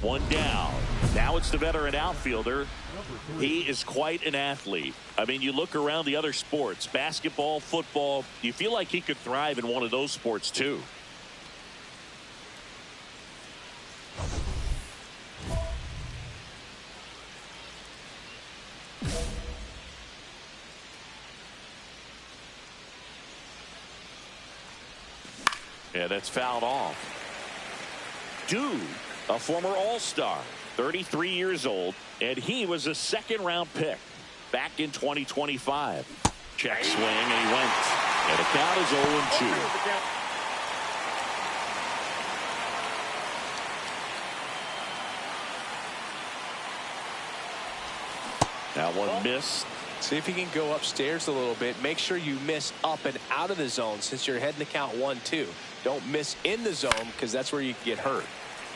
One down. Now it's the veteran outfielder. He is quite an athlete. I mean, you look around the other sports, basketball, football, you feel like he could thrive in one of those sports too. Yeah, that's fouled off. Dude, a former All-Star, 33 years old, and he was a second-round pick back in 2025. Check swing, and he went. And the count is 0-2. That one missed. See if he can go upstairs a little bit. Make sure you miss up and out of the zone since you're heading to count 1-2. Don't miss in the zone because that's where you can get hurt.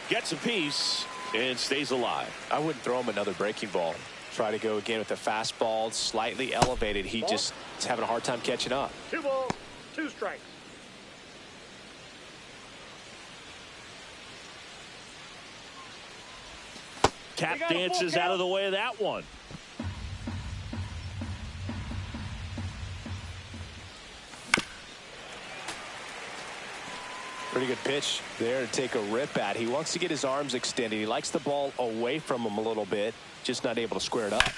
Gets a piece and stays alive. I wouldn't throw him another breaking ball. Try to go again with the fastball, slightly elevated. He just is having a hard time catching up. 2 balls, 2 strikes. Tap dances out of the way of that one. Pretty good pitch there to take a rip at. He wants to get his arms extended. He likes the ball away from him a little bit, just not able to square it up.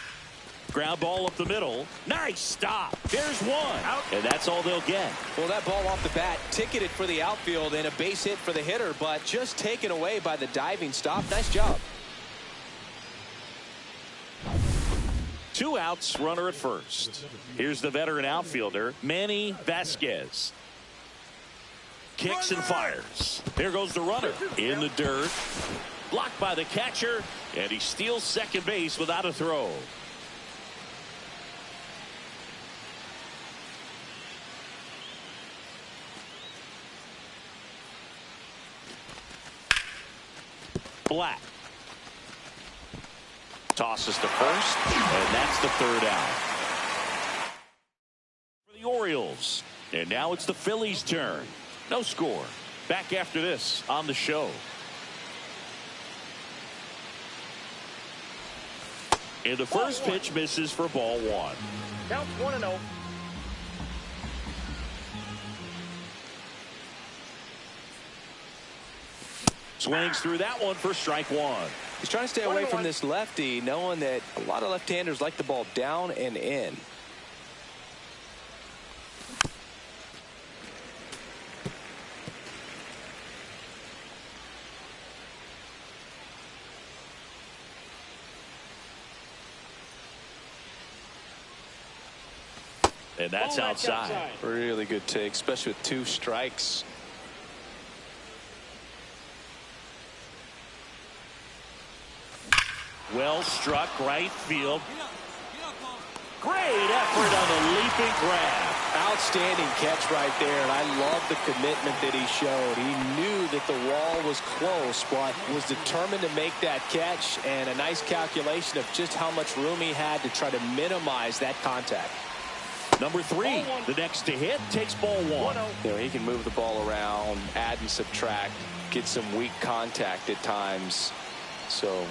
Ground ball up the middle. Nice stop. There's one. Out. And that's all they'll get. Well, that ball off the bat ticketed for the outfield and a base hit for the hitter, but just taken away by the diving stop. Nice job. 2 outs, runner at first. Here's the veteran outfielder, Manny Vasquez. Kicks and fires. There goes the runner in the dirt. Blocked by the catcher, and he steals second base without a throw. Black tosses to first, and that's the 3rd out for the Orioles. And now it's the Phillies' turn. No score. Back after this on the show. And the first pitch misses for ball 1. Counts 1-0. Swings through that one for strike 1. He's trying to stay away from this lefty, knowing that a lot of left-handers like the ball down and in. And that's outside. Really good take, especially with 2 strikes. Well struck right field. Great effort on the leaping grab. Outstanding catch right there, and I love the commitment that he showed. He knew that the wall was close, but was determined to make that catch, and a nice calculation of just how much room he had to try to minimize that contact. Number 3, the next to hit, takes ball 1. You know, he can move the ball around, add and subtract, get some weak contact at times. So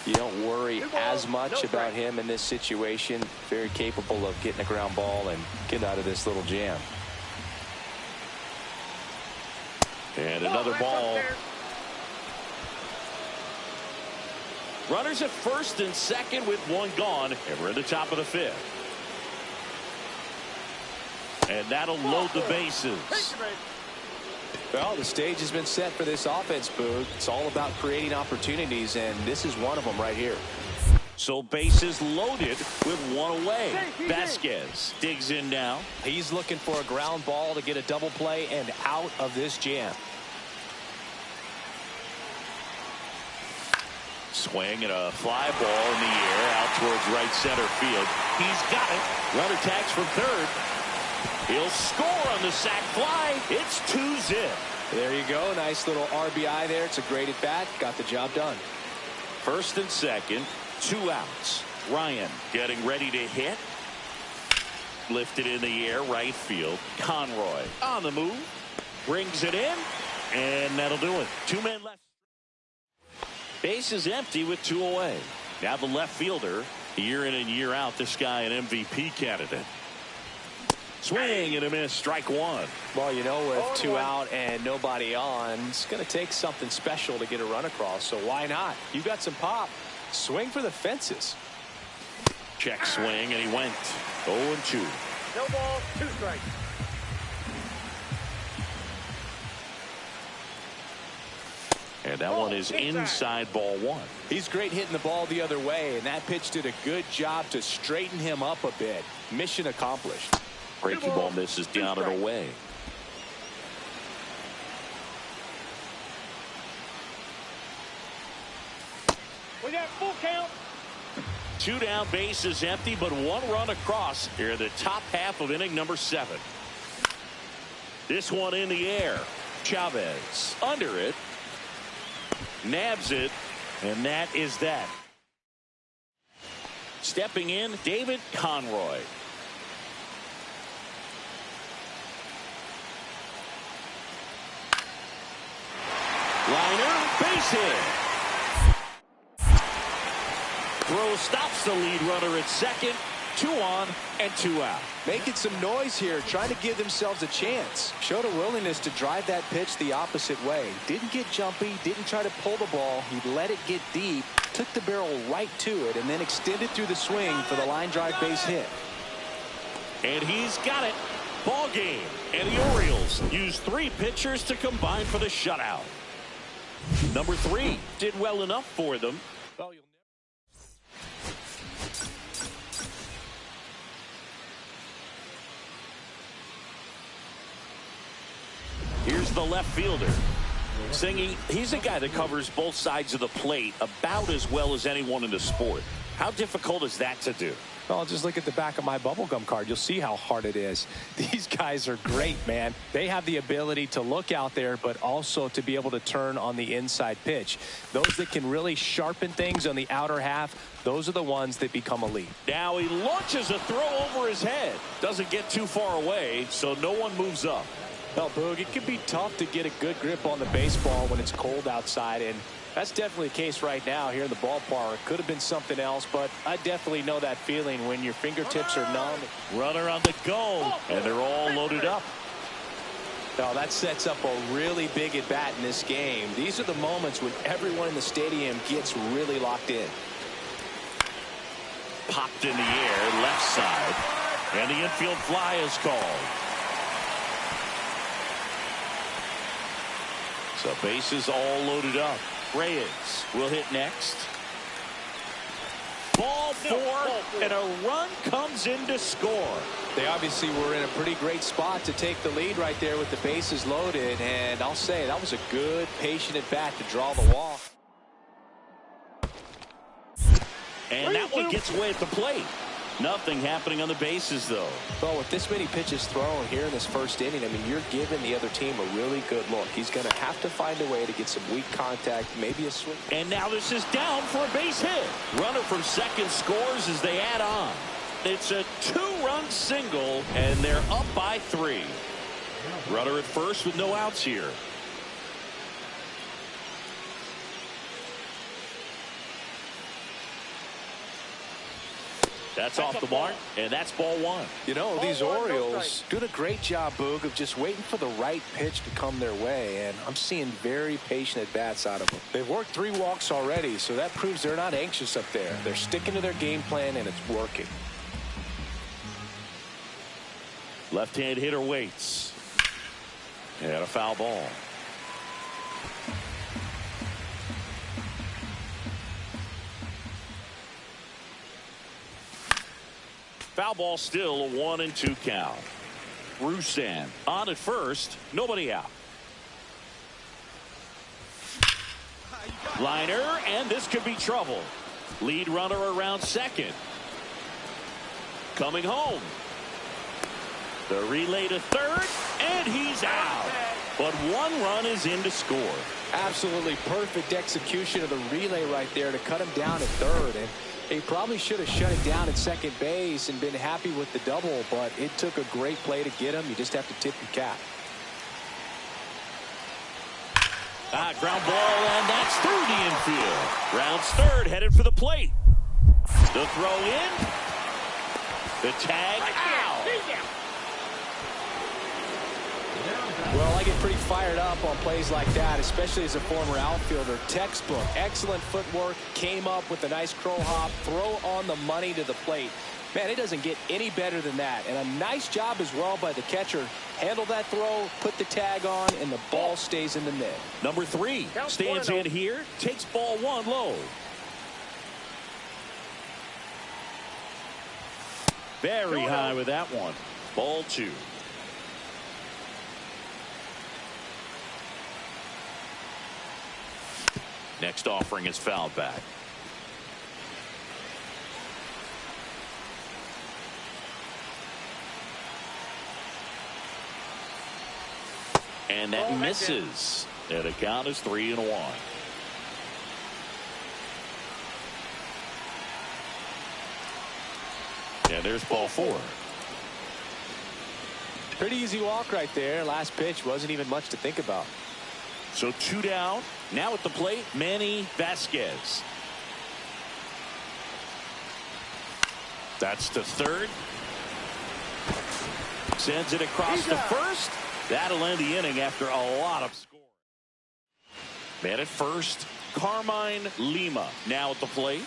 you don't worry as much about him in this situation. Very capable of getting a ground ball and getting out of this little jam. And another ball. Runners at first and second with 1 gone, and we're at the top of the 5th. And that'll load the bases. Well, the stage has been set for this offense, Boog. It's all about creating opportunities, and this is one of them right here. So bases loaded with 1 away. Vasquez digs in now. He's looking for a ground ball to get a double play and out of this jam. Swing and a fly ball in the air out towards right center field. He's got it. Runner tags from 3rd. He'll score on the sac fly. It's 2-zip. There you go. Nice little RBI there. It's a great at bat. Got the job done. First and second, 2 outs. Ryan getting ready to hit. Lifted in the air, right field. Conroy on the move. Brings it in. And that'll do it. 2 men left. Base is empty with 2 away. Now the left fielder, year in and year out, this guy an MVP candidate. Swing and a miss, strike 1. Well, you know, with 2 out and nobody on, it's going to take something special to get a run across. So why not? You got some pop. Swing for the fences. Check swing, and he went 0-2. No ball, 2 strikes. And that one is inside ball 1. He's great hitting the ball the other way, and that pitch did a good job to straighten him up a bit. Mission accomplished. Breaking ball misses down and away. We got full count. 2 down, base is empty, but 1 run across here in the top half of inning number 7. This one in the air. Chavez under it. Nabs it, and that is that. Stepping in, David Conroy. Liner, base hit. Throw stops the lead runner at second. 2 on and 2 out. Making some noise here, trying to give themselves a chance. Showed a willingness to drive that pitch the opposite way. Didn't get jumpy, didn't try to pull the ball. He let it get deep, took the barrel right to it, and then extended through the swing for the line drive base hit. And he's got it. Ball game. And the Orioles use 3 pitchers to combine for the shutout. Number 3 did well enough for them. Well, here's the left fielder. Singing, he's a guy that covers both sides of the plate about as well as anyone in the sport. How difficult is that to do? well, just look at the back of my bubblegum card. You'll see how hard it is. These guys are great, man. They have the ability to look out there, but also to be able to turn on the inside pitch. Those that can really sharpen things on the outer half, those are the ones that become elite. Now he launches a throw over his head. Doesn't get too far away, so no one moves up. Well, Boog, it can be tough to get a good grip on the baseball when it's cold outside, and that's definitely the case right now here in the ballpark. Could have been something else, but I definitely know that feeling when your fingertips are numb. Runner on the go, and they're all loaded up. Now that sets up a really big at bat in this game. These are the moments when everyone in the stadium gets really locked in. Popped in the air, left side, and the infield fly is called. So bases all loaded up. Reyes will hit next. Ball four, and a run comes in to score. They obviously were in a pretty great spot to take the lead right there with the bases loaded, and I'll say that was a good, patient at bat to draw the walk. And that one gets away at the plate. Nothing happening on the bases, though. Well, with this many pitches thrown here in this first inning, I mean, you're giving the other team a really good look. He's going to have to find a way to get some weak contact, maybe a swing. And now this is down for a base hit. Runner from second scores as they add on. It's a two-run single, and they're up by 3. Runner at first with no outs here. That's off the mark, and that's ball 1. You know, these Orioles doing a great job, Boog, of just waiting for the right pitch to come their way, and I'm seeing very patient at-bats out of them. They've worked 3 walks already, so that proves they're not anxious up there. They're sticking to their game plan, and it's working. Left-hand hitter waits. And a foul ball. Foul ball, still a 1-2 count. Rusan on at first, nobody out. Liner, and this could be trouble. Lead runner around second. Coming home. The relay to third, and he's out. But 1 run is in to score. Absolutely perfect execution of the relay right there to cut him down at third. And he probably should have shut it down at second base and been happy with the double, but it took a great play to get him. You just have to tip your cap. Ground ball, and that's through the infield. Rounds third, headed for the plate. The throw in. The tag out. Well, I get pretty fired up on plays like that, especially as a former outfielder. Textbook, excellent footwork, came up with a nice crow hop, throw on the money to the plate. Man, it doesn't get any better than that. And a nice job as well by the catcher. Handle that throw, put the tag on, and the ball stays in the net. Number 3 stands in here, takes ball 1 low. Very high with that one. Ball 2. Next offering is fouled back. And that misses. And the count is 3-1. And there's ball 4. Pretty easy walk right there. Last pitch wasn't even much to think about. So 2 down. Now at the plate, Manny Vasquez. That's to third. Sends it across to first. That'll end the inning after a lot of scoring. Man at first, Carmine Lima now at the plate.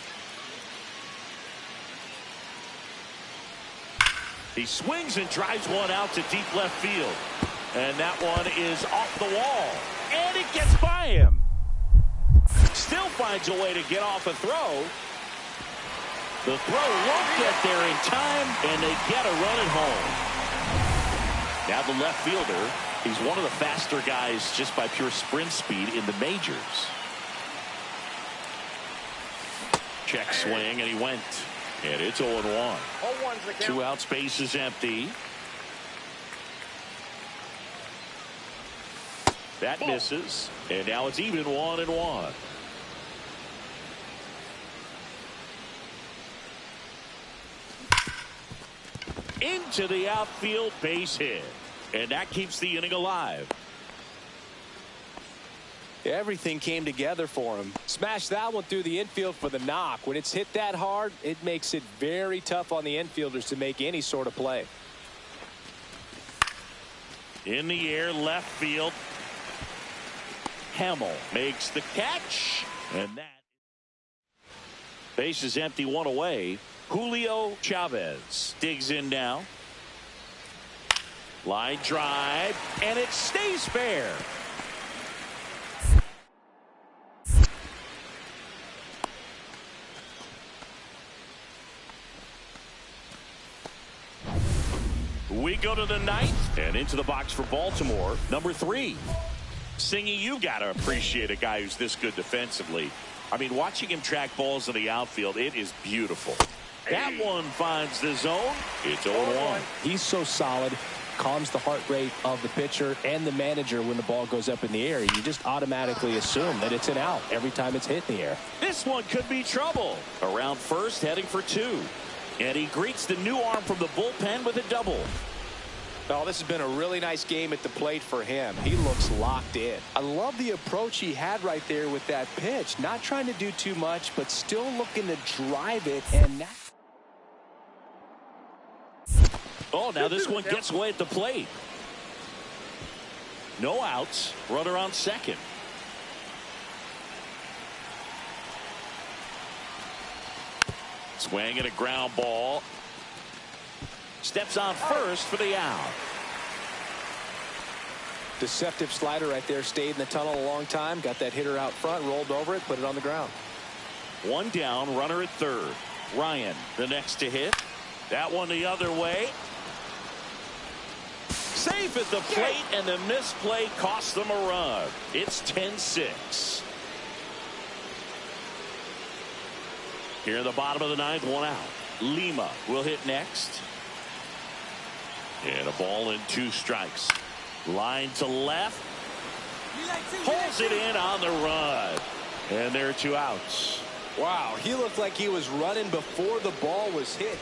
He swings and drives one out to deep left field. And that one is off the wall. And it gets by him. Still finds a way to get off a throw. The throw won't get there in time, and they get a run at home. Now the left fielder, he's one of the faster guys just by pure sprint speed in the majors. Check swing, and he went. And it's 0-1. 2 outs, base is empty. That misses, and now it's even 1-1. Into the outfield, base hit, and that keeps the inning alive. Everything came together for him. Smashed that one through the infield for the knock. When it's hit that hard, it makes it very tough on the infielders to make any sort of play. In the air, left field. Hamill makes the catch, and that base is empty, 1 away. Julio Chavez digs in now. Line drive, and it stays fair. We go to the 9th and into the box for Baltimore. Number 3. Singy, you got to appreciate a guy who's this good defensively. I mean, watching him track balls in the outfield, it is beautiful. That one finds the zone. It's 0-1. He's so solid. Calms the heart rate of the pitcher and the manager when the ball goes up in the air. You just automatically assume that it's an out every time it's hit in the air. This one could be trouble. Around first, heading for 2. And he greets the new arm from the bullpen with a double. Oh, this has been a really nice game at the plate for him. He looks locked in. I love the approach he had right there with that pitch. Not trying to do too much, but still looking to drive it. And that... Oh, now this one gets away at the plate. No outs. Runner on second. Swing and a ground ball. Steps on first for the out. Deceptive slider right there. Stayed in the tunnel a long time. Got that hitter out front. Rolled over it. Put it on the ground. 1 down. Runner at third. Ryan the next to hit. That one the other way. Safe at the plate, and the misplay cost them a run. It's 10-6. Here in the bottom of the 9th, 1 out. Lima will hit next. And a ball and 2 strikes. Line to left. Pulls it in on the run. And there are 2 outs. Wow, he looked like he was running before the ball was hit.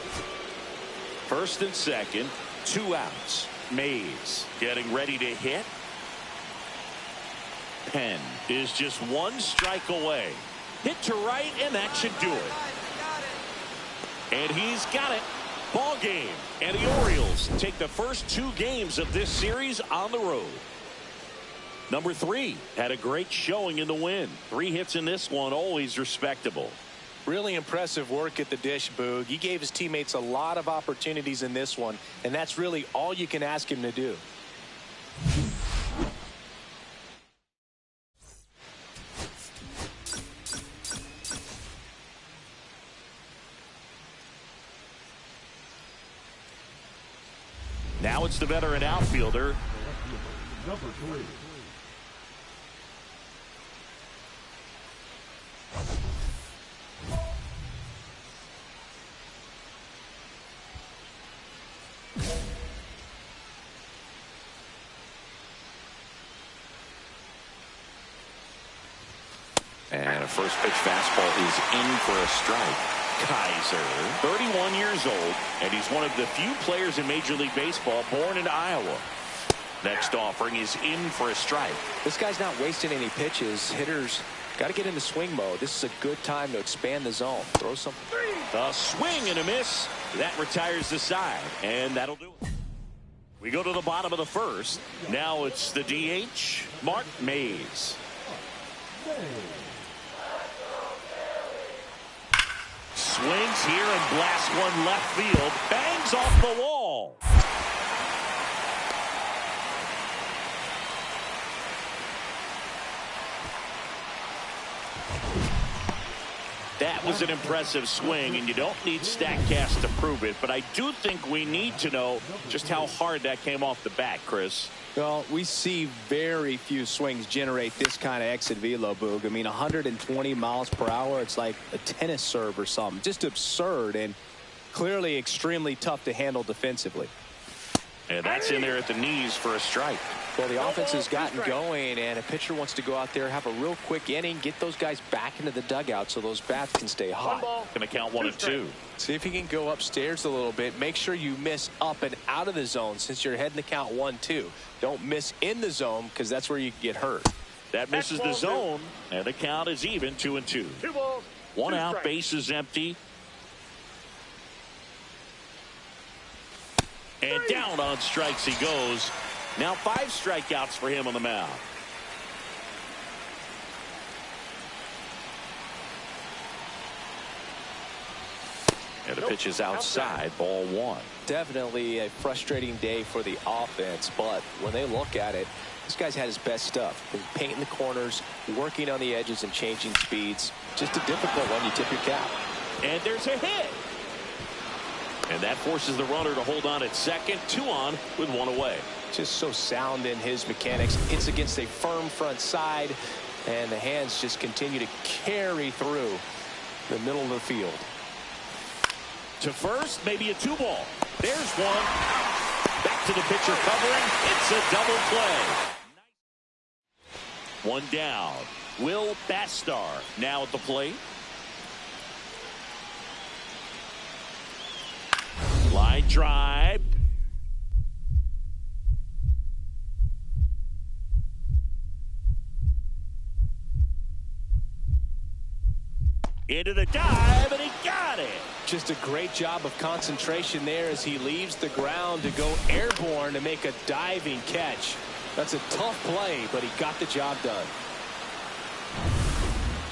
First and second, 2 outs. Mays getting ready to hit. pen is just one strike away. Hit to right, and that should do it. And he's got it. Ball game. And the Orioles take the first 2 games of this series on the road. Number 3 had a great showing in the win. 3 hits in this one, always respectable. Really impressive work at the dish, Boog. He gave his teammates a lot of opportunities in this one, and that's really all you can ask him to do. Now it's the veteran outfielder. Number 3. And a first pitch fastball is in for a strike. Kaiser, 31 years old, and he's one of the few players in Major League Baseball born in Iowa. Next offering is in for a strike. This guy's not wasting any pitches. Hitters got to get into swing mode. This is a good time to expand the zone. Throw some. A swing and a miss. That retires the side, and that'll do it. We go to the bottom of the first. Now it's the DH, Mark Mays. Swings here and blasts one left field. Bangs off the wall. That was an impressive swing, and you don't need StatCast to prove it, but I do think we need to know just how hard that came off the bat, Chris. Well, we see very few swings generate this kind of exit velo, Boog. I mean, 120 miles per hour. It's like a tennis serve or something. Just absurd and clearly extremely tough to handle defensively. And that's in there at the knees for a strike. Well, the offense has gotten going, and a pitcher wants to go out there, have a real quick inning, get those guys back into the dugout so those bats can stay hot. Going to count 1 and 2. See if you can go upstairs a little bit. Make sure you miss up and out of the zone since you're heading to count 1-2. Don't miss in the zone because that's where you get hurt. That misses the zone, and the count is even 2 and 2. 2 balls. 1 2 out, strikes. base is empty. And down on strikes he goes. Now 5 strikeouts for him on the mound. And the pitch is outside, ball 1. Definitely a frustrating day for the offense, but when they look at it, this guy's had his best stuff. Been painting the corners, working on the edges and changing speeds. Just a difficult one. You tip your cap. And there's a hit. And that forces the runner to hold on at second. 2 on with 1 away. Just so sound in his mechanics. Hits against a firm front side, and the hands just continue to carry through the middle of the field. To first, maybe a 2 ball. There's one. Back to the pitcher covering. It's a double play. 1 down. Will Bastar now at the plate. Line drive. Into the dive, and he got it. Just a great job of concentration there as he leaves the ground to go airborne to make a diving catch. That's a tough play, but he got the job done.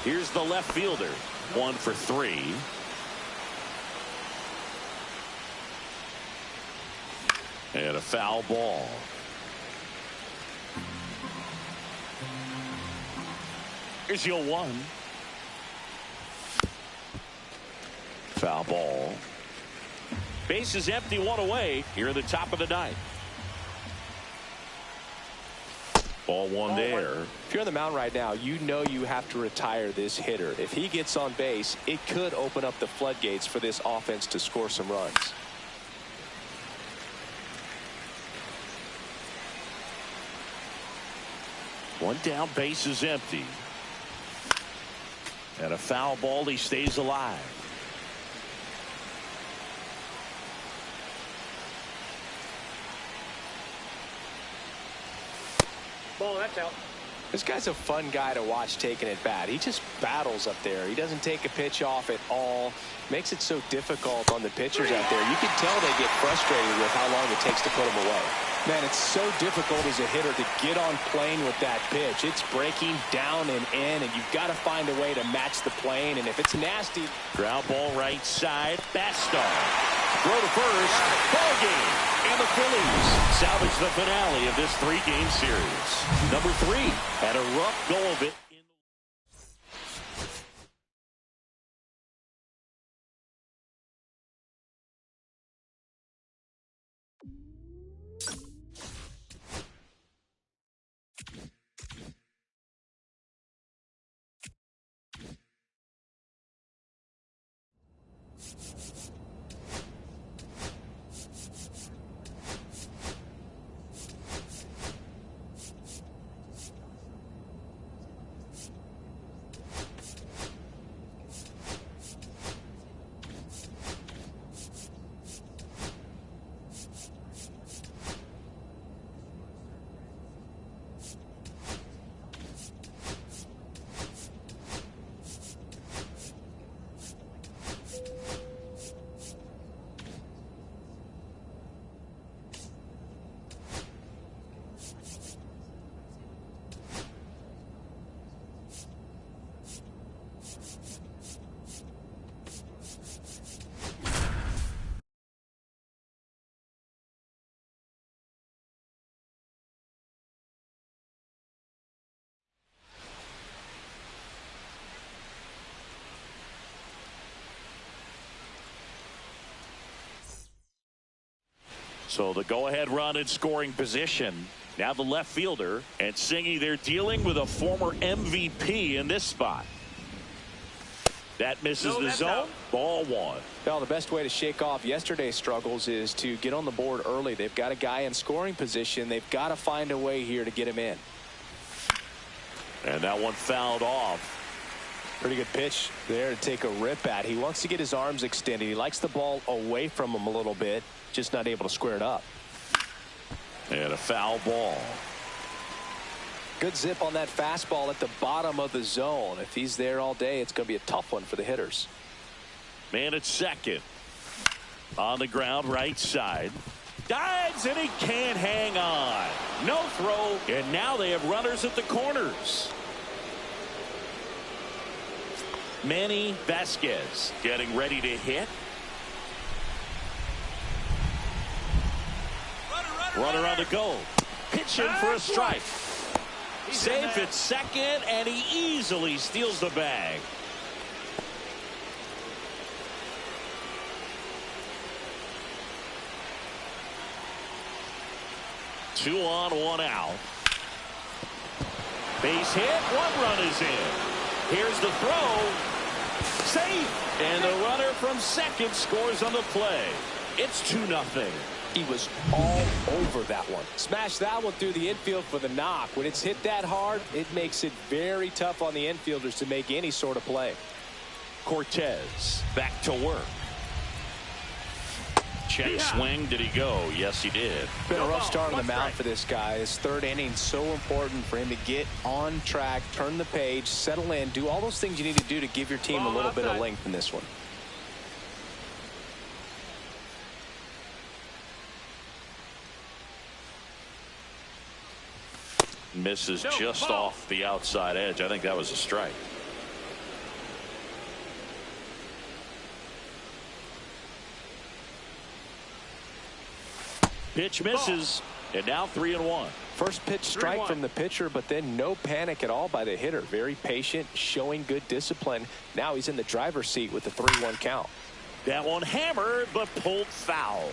Here's the left fielder. 1 for 3. And a foul ball. Here's your 1. Foul ball. Base is empty, 1 away here at the top of the 9th. Ball 1 there. If you're on the mound right now, you know you have to retire this hitter. If he gets on base, it could open up the floodgates for this offense to score some runs. One down, base is empty. And a foul ball, he stays alive. Ball, that's out. This guy's a fun guy to watch taking at bat. He just battles up there. He doesn't take a pitch off at all. Makes it so difficult on the pitchers out there. You can tell they get frustrated with how long it takes to put him away. Man, it's so difficult as a hitter to get on plane with that pitch. It's breaking down and in, and you've got to find a way to match the plane. And if it's nasty. Ground ball right side. Bastar. Throw to first. Ball game. And the Phillies salvage the finale of this 3-game series. Number 3 had a rough go of it. So the go-ahead run in scoring position. Now the left fielder, and Singy, they're dealing with a former MVP in this spot. That misses the zone. Out. Ball 1. Well, the best way to shake off yesterday's struggles is to get on the board early. They've got a guy in scoring position. They've got to find a way here to get him in. And that one fouled off. Pretty good pitch there to take a rip at. He wants to get his arms extended. He likes the ball away from him a little bit. Just not able to square it up. And a foul ball. Good zip on that fastball at the bottom of the zone. If he's there all day, it's going to be a tough one for the hitters. Man at second. On the ground, right side. Dives, and he can't hang on. No throw, and now they have runners at the corners. Manny Vasquez getting ready to hit. Runner on the go. Pitching for a strike. Safe at second, and he easily steals the bag. Two on, one out. Base hit. One run is in. Here's the throw. Safe. And the runner from second scores on the play. It's 2-0. He was all over that one. Smashed that one through the infield for the knock. When it's hit that hard, it makes it very tough on the infielders to make any sort of play. Cortez back to work. Check swing. Did he go? Yes, he did. Been a rough start on the mound for this guy. His third inning so important for him to get on track, turn the page, settle in, do all those things you need to do to give your team a little bit of length in this one. Misses just off the outside edge. I think that was a strike. Pitch misses, and now 3-1. First pitch strike from the pitcher, but then no panic at all by the hitter. Very patient, showing good discipline. Now he's in the driver's seat with the 3-1 count. That one hammered, but pulled foul.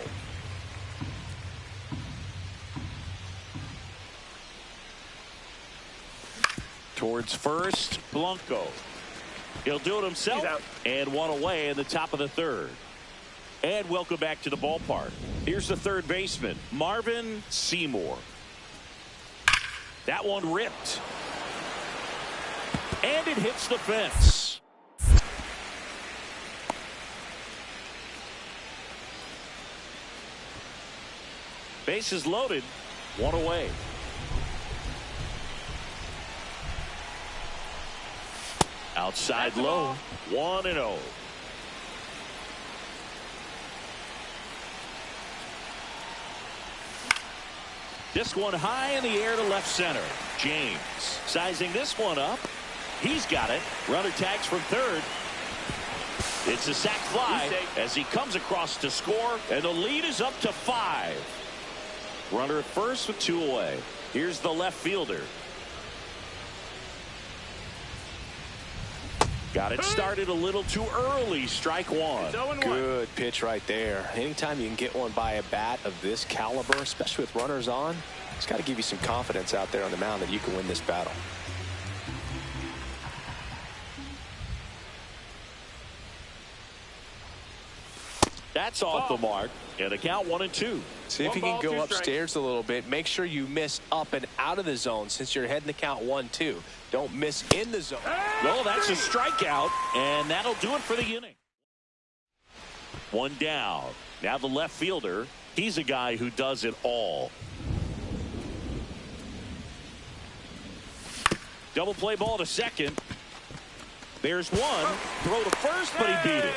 Towards first, Blanco. He'll do it himself, and one away in the top of the third. And welcome back to the ballpark. Here's the third baseman, Marvin Seymour. That one ripped. And it hits the fence. Bases loaded, one away. Outside low, 1-0. This one high in the air to left center. James sizing this one up. He's got it. Runner tags from third. It's a sac fly as he comes across to score, and the lead is up to 5. Runner at first with 2 away. Here's the left fielder. Got it started a little too early. Strike one. Good pitch right there. Anytime you can get one by a bat of this caliber, especially with runners on, it's got to give you some confidence out there on the mound that you can win this battle. That's off the mark. And the count 1-2. See if you can go upstairs a little bit. Make sure you miss up and out of the zone since you're heading the count 1-2. Don't miss in the zone. Well, that's a strikeout, and that'll do it for the inning. 1 down. Now the left fielder. He's a guy who does it all. Double play ball to second. There's one. Throw to first, but he beat it.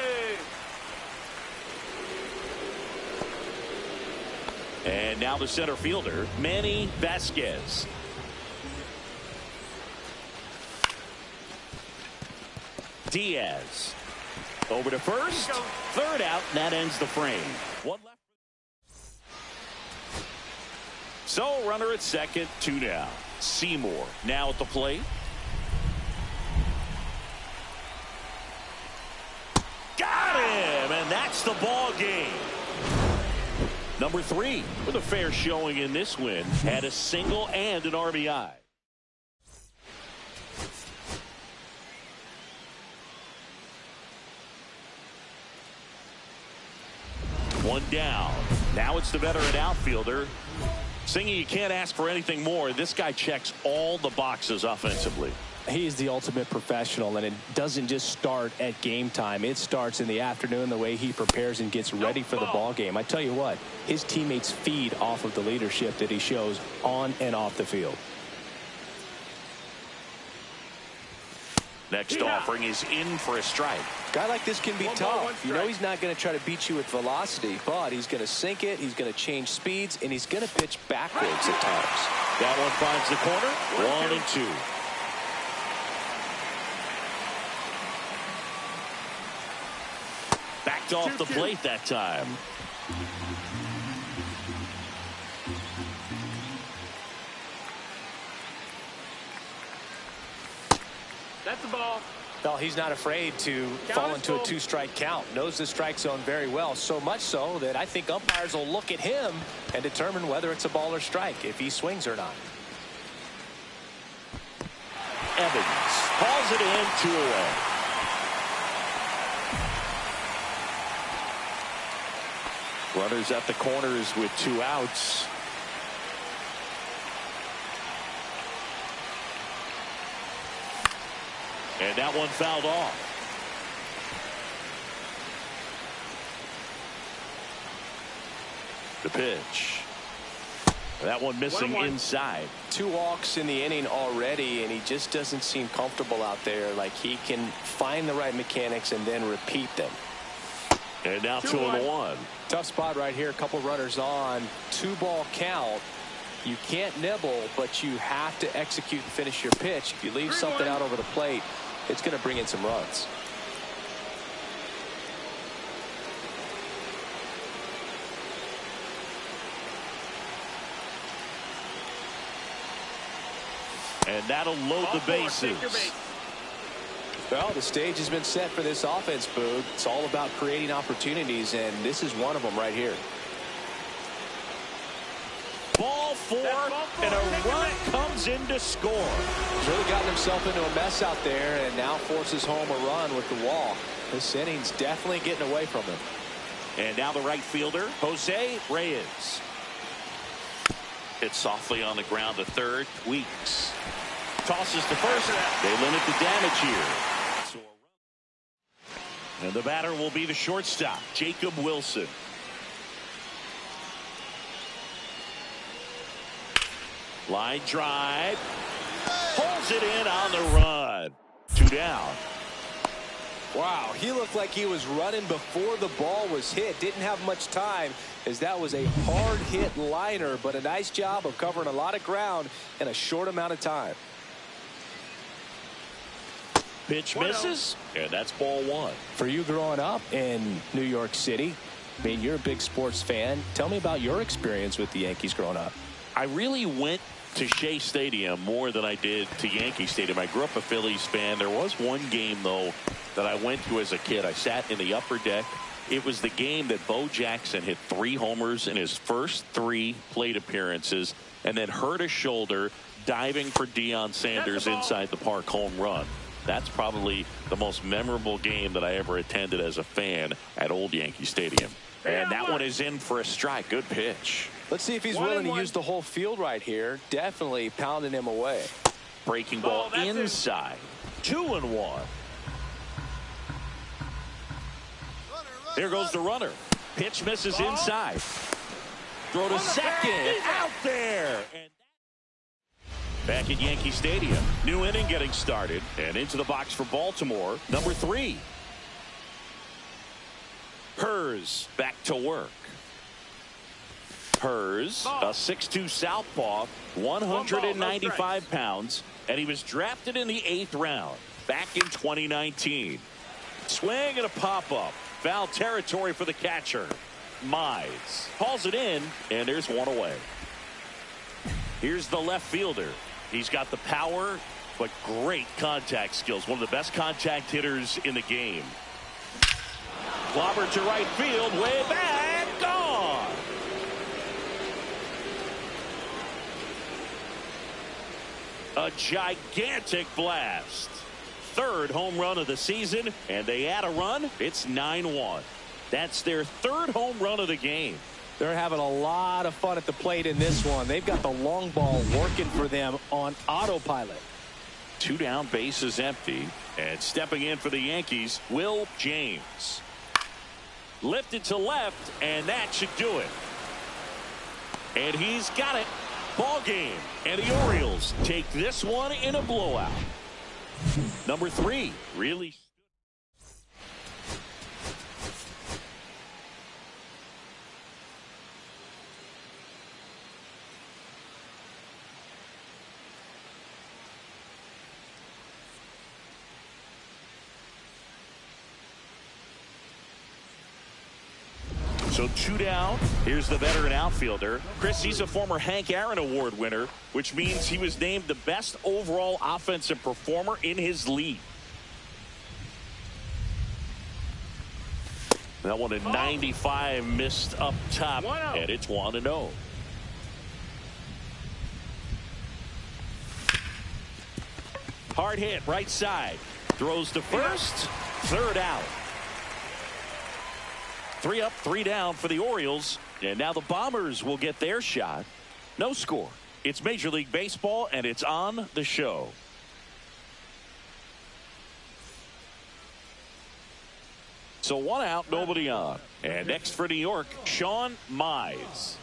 And now the center fielder, Manny Vasquez. Diaz. Over to first. Third out, and that ends the frame. One left. So, runner at second, 2 down. Seymour now at the plate. Got him, and that's the ball game. Number 3 with a fair showing in this win. Had a single and an RBI. One down. Now it's the veteran outfielder. Singy, you can't ask for anything more. This guy checks all the boxes offensively. He is the ultimate professional, and it doesn't just start at game time. It starts in the afternoon, the way he prepares and gets ready for the ball game. I tell you what, his teammates feed off of the leadership that he shows on and off the field. Next offering is in for a strike. A guy like this can be tough. You know he's not going to try to beat you with velocity, but he's going to sink it, he's going to change speeds, and he's going to pitch backwards at times. That one finds the corner. 1-2. Backed off the plate that time. That's the ball. Well, he's not afraid to fall into a 2-strike count. Knows the strike zone very well. So much so that I think umpires will look at him and determine whether it's a ball or strike, if he swings or not. Evans hauls it in, 2 away. Runners at the corners with 2 outs. And that one fouled off. The pitch. That one missing inside. 2 walks in the inning already, and he just doesn't seem comfortable out there. Like he can find the right mechanics and then repeat them. And now 2-1. Tough spot right here. A couple runners on. 2-ball count. You can't nibble, but you have to execute and finish your pitch. If you leave something out over the plate, it's going to bring in some runs. And that'll load the bases. Well, the stage has been set for this offense, Boog. It's all about creating opportunities, and this is one of them right here. Ball 4, and a run comes in to score. He's really gotten himself into a mess out there and now forces home a run with the walk. This inning's definitely getting away from him. And now the right fielder, Jose Reyes. Hit softly on the ground to third. Weeks tosses to first. They limit the damage here. And the batter will be the shortstop, Jacob Wilson. Line drive. Pulls it in on the run. 2 down. Wow, he looked like he was running before the ball was hit. Didn't have much time, as that was a hard hit liner, but a nice job of covering a lot of ground in a short amount of time. Pitch misses, and that's ball one. For you growing up in New York City, I mean, you're a big sports fan. Tell me about your experience with the Yankees growing up. I really went to Shea Stadium more than I did to Yankee Stadium. I grew up a Phillies fan. There was one game, though, that I went to as a kid. I sat in the upper deck. It was the game that Bo Jackson hit 3 homers in his first 3 plate appearances and then hurt his shoulder diving for Deion Sanders inside the park home run. That's probably the most memorable game that I ever attended as a fan at Old Yankee Stadium. And that one is in for a strike. Good pitch. Let's see if he's willing to use the whole field right here. Definitely pounding him away. Breaking ball inside. 2-1. There goes the runner. Pitch misses inside. Throw to second. Out there. And back at Yankee Stadium. New inning getting started. And into the box for Baltimore. Number 3. Hers back to work. Hers, a 6'2 southpaw, 195 pounds, and he was drafted in the 8th round back in 2019. Swing and a pop-up. Foul territory for the catcher. Mize hauls it in, and there's one away. Here's the left fielder. He's got the power, but great contact skills. One of the best contact hitters in the game. Clobber to right field, way back, gone. A gigantic blast. 3rd home run of the season, and they add a run. It's 9-1. That's their 3rd home run of the game. They're having a lot of fun at the plate in this one. They've got the long ball working for them on autopilot. 2 down, bases empty, and stepping in for the Yankees, Will James. Lifted to left, and that should do it. And he's got it. Ball game. And the Orioles take this one in a blowout. Number 3 really. So 2 down. Here's the veteran outfielder. Chris, he's a former Hank Aaron Award winner, which means he was named the best overall offensive performer in his league. That one in 95 missed up top, and it's 1-0. Hard hit, right side. Throws to first. 3rd out. 3 up, 3 down for the Orioles. And now the Bombers will get their shot. No score. It's Major League Baseball, and it's on the show. So 1 out, nobody on. And next for New York, Sean Mize.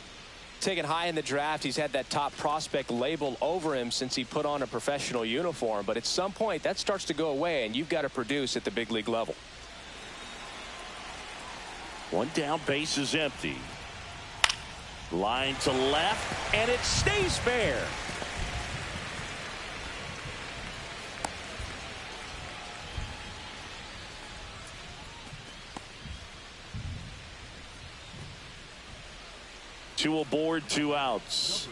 Taken high in the draft, he's had that top prospect label over him since he put on a professional uniform. But at some point, that starts to go away, and you've got to produce at the big league level. 1 down, base is empty. Line to left, and it stays fair. Two aboard, 2 outs.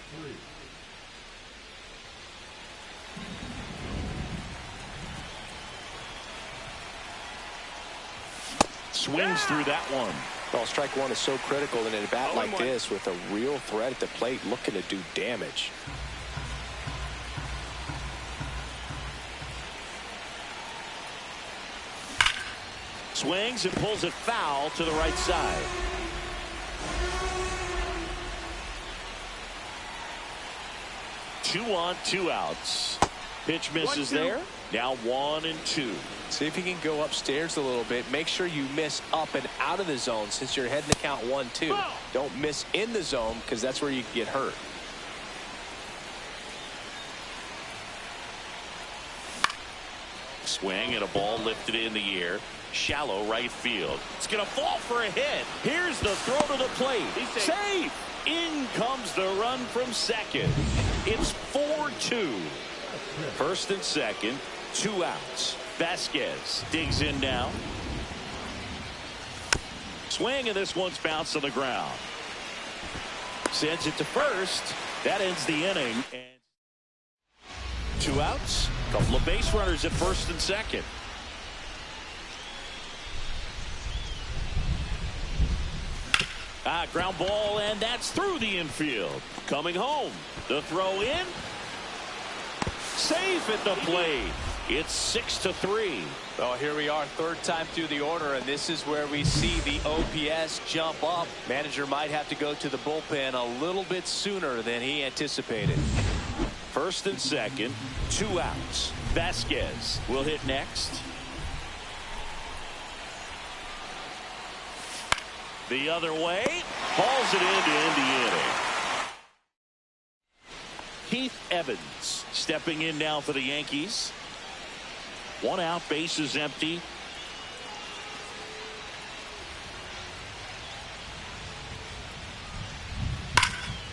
Swings through that one. Well, strike 1 is so critical in a bat like this with a real threat at the plate looking to do damage. Swings and pulls it foul to the right side. Two on, 2 outs. Pitch misses there. Now 1-2. See if you can go upstairs a little bit. Make sure you miss up and out of the zone since you're heading to count 1-2. Don't miss in the zone because that's where you can get hurt. Swing and a ball lifted in the air. Shallow right field. It's going to fall for a hit. Here's the throw to the plate. Safe. In comes the run from second. It's 4-2. First and second. 2 outs. Vasquez digs in now. Swing, and this one's bounced on the ground. Sends it to first. That ends the inning. And 2 outs. Couple of base runners at first and second. Ground ball, and that's through the infield. Coming home. The throw in. Safe at the plate. It's 6-3. Well, here we are, third time through the order, and this is where we see the OPS jump up. Manager might have to go to the bullpen a little bit sooner than he anticipated. First and second, 2 outs. Vasquez will hit next. The other way. Hauls it in to end the inning. Keith Evans stepping in now for the Yankees. 1 out, bases empty.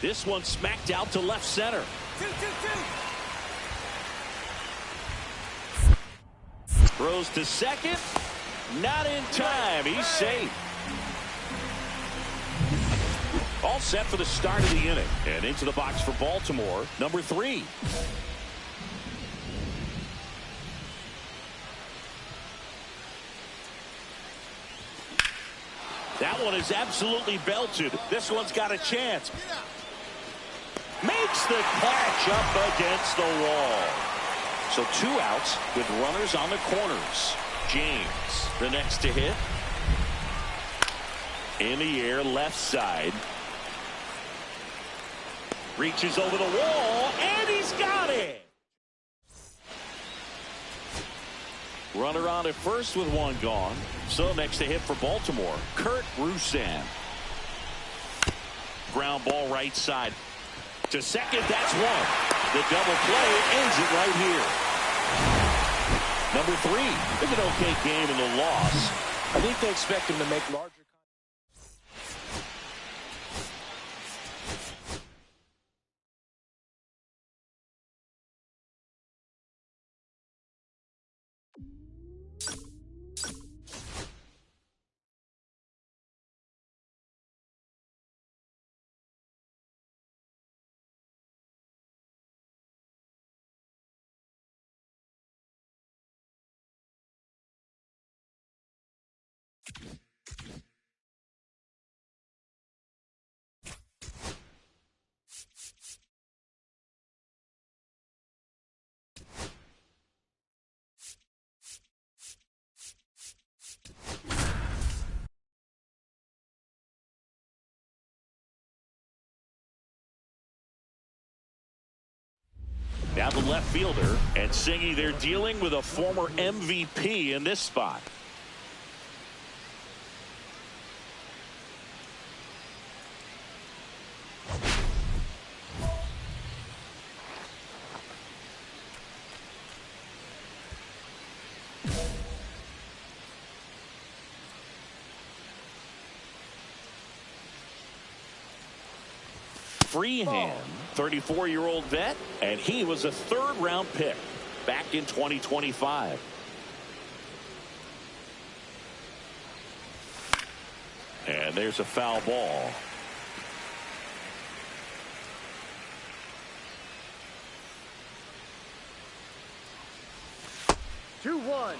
This one smacked out to left center. 2-2-2. Throws to second. Not in time. He's safe. All set for the start of the inning. And into the box for Baltimore, number 3. That one is absolutely belted. This one's got a chance. Makes the catch up against the wall. So 2 outs with runners on the corners. James, the next to hit. In the air, left side. Reaches over the wall, and he's got it. Runner on at first with 1 gone. So next to hit for Baltimore, Kurt Rusan. Ground ball right side. To second, that's 1. The double play ends it right here. Number 3, it's an okay game in the loss. I think they expect him to make larger. Now the left fielder, and Singy, they're dealing with a former MVP in this spot. Freehan, 34-year-old vet, and he was a 3rd-round pick back in 2025. And there's a foul ball. Two, 1.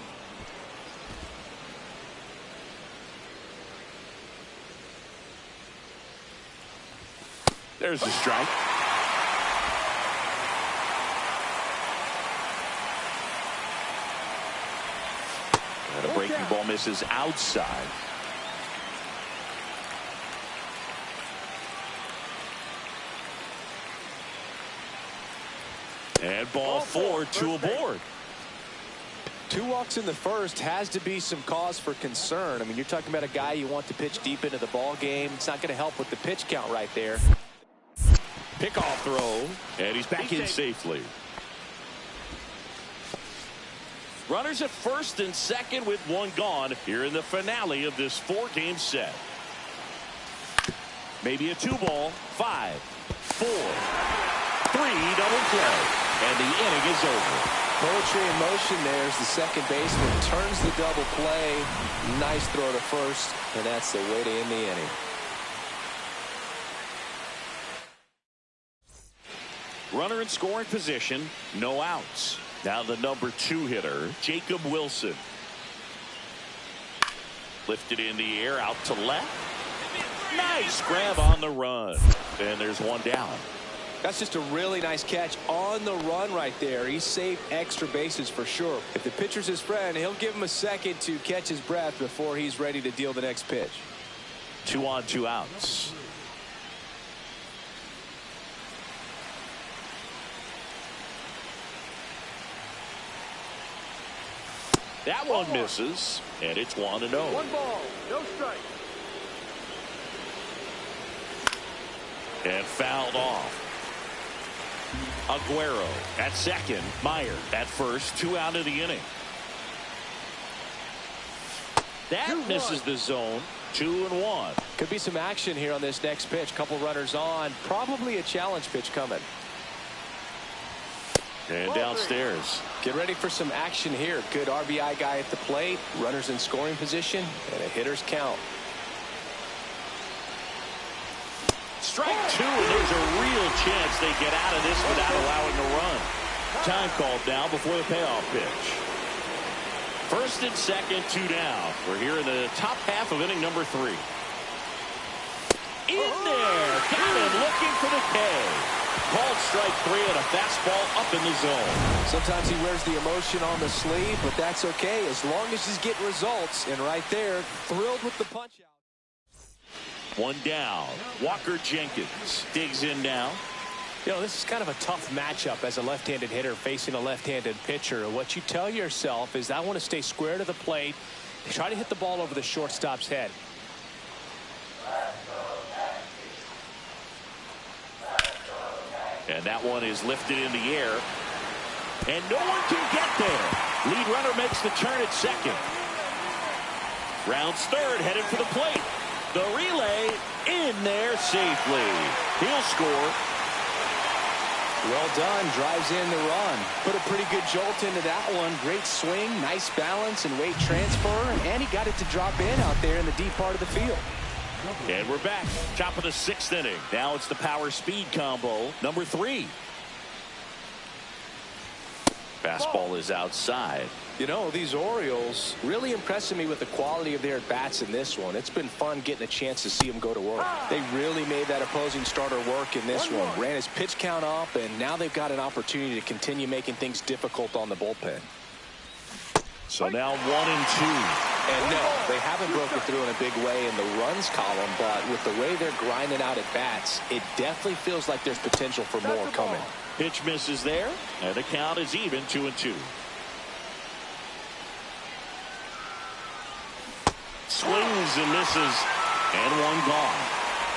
There's the strike. And a breaking ball misses outside. And ball 4, 2 aboard. 2 walks in the first has to be some cause for concern. I mean, you're talking about a guy you want to pitch deep into the ball game. It's not going to help with the pitch count right there. Pickoff throw, and he's back in safely. Runners at first and second with one gone here in the finale of this 4-game set. Maybe a 2-ball, 5, 4, 3 double play, and the inning is over. Poetry in motion there as the second baseman turns the double play. Nice throw to first, and that's the way to end the inning. Runner in scoring position, no outs. Now the number 2 hitter, Jacob Wilson. Lifted in the air, out to left. Nice grab on the run. And there's one down. That's just a really nice catch on the run right there. He saved extra bases for sure. If the pitcher's his friend, he'll give him a second to catch his breath before he's ready to deal the next pitch. 2 on, 2 outs. That one misses, and it's 1-0. 1 ball, no strike. And fouled off. Aguero at second. Meyer at first. 2 out of the inning. That misses the zone. 2-1. Could be some action here on this next pitch. Couple runners on. Probably a challenge pitch coming. And downstairs. Get ready for some action here. Good RBI guy at the plate. Runners in scoring position. And a hitter's count. Strike 2, and there's a real chance they get out of this without allowing a run. Time called now before the payoff pitch. First and second, 2 down. We're here in the top half of inning number 3. In there. Got him looking for the K. Called strike 3 and a fastball up in the zone. Sometimes he wears the emotion on the sleeve, but that's okay as long as he's getting results. And right there, thrilled with the punch out. 1 down. Walker Jenkins digs in now. You know, this is kind of a tough matchup as a left-handed hitter facing a left-handed pitcher. What you tell yourself is I want to stay square to the plate, try to hit the ball over the shortstop's head. And that one is lifted in the air. And no one can get there. Lead runner makes the turn at second. Rounds third, headed for the plate. The relay in there safely. He'll score. Well done. Drives in the run. Put a pretty good jolt into that one. Great swing, nice balance and weight transfer. And he got it to drop in out there in the deep part of the field. And we're back. Top of the 6th inning. Now it's the power speed combo. Number 3. Fastball is outside. You know, these Orioles really impressing me with the quality of their at-bats in this one. It's been fun getting a chance to see them go to work. They really made that opposing starter work in this one. Ran his pitch count up, and now they've got an opportunity to continue making things difficult on the bullpen. So now 1 and 2. And no, they haven't broken through in a big way in the runs column, but with the way they're grinding out at-bats, it definitely feels like there's potential for more coming. Pitch misses there, and the count is even 2 and 2. Swings and misses, and 1 gone.